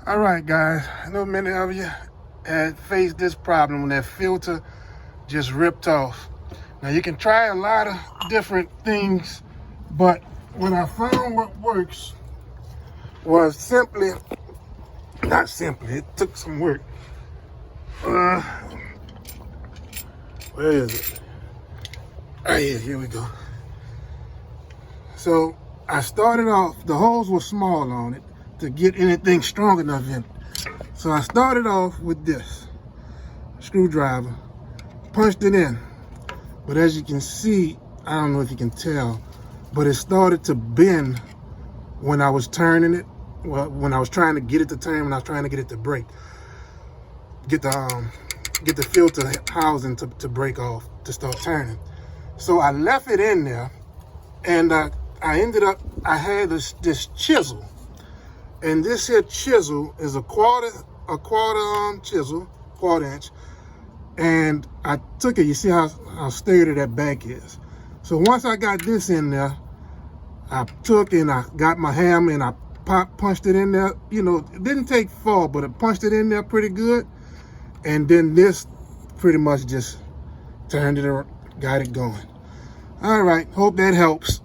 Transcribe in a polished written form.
All right, guys, I know many of you had faced this problem when that filter just ripped off. Now you can try a lot of different things, but what I found what works was not simply, it took some work. Where is it? Right here we go. So I started off, the holes were small on it to get anything strong enough in it. So I started off with this screwdriver, punched it in. But as you can see, I don't know if you can tell, but it started to bend when I was turning it. Well, when I was trying to get it to turn, when I was trying to get it to break. Get the filter housing to break off, to start turning. So I left it in there, and I had this chisel. And this here chisel is a quarter chisel, quarter inch. And I took it, you see how sturdy that back is. So once I got this in there, I took and I got my hammer and I punched it in there. You know, it didn't take far, but I punched it in there pretty good. And then this pretty much just turned it around, got it going. All right, hope that helps.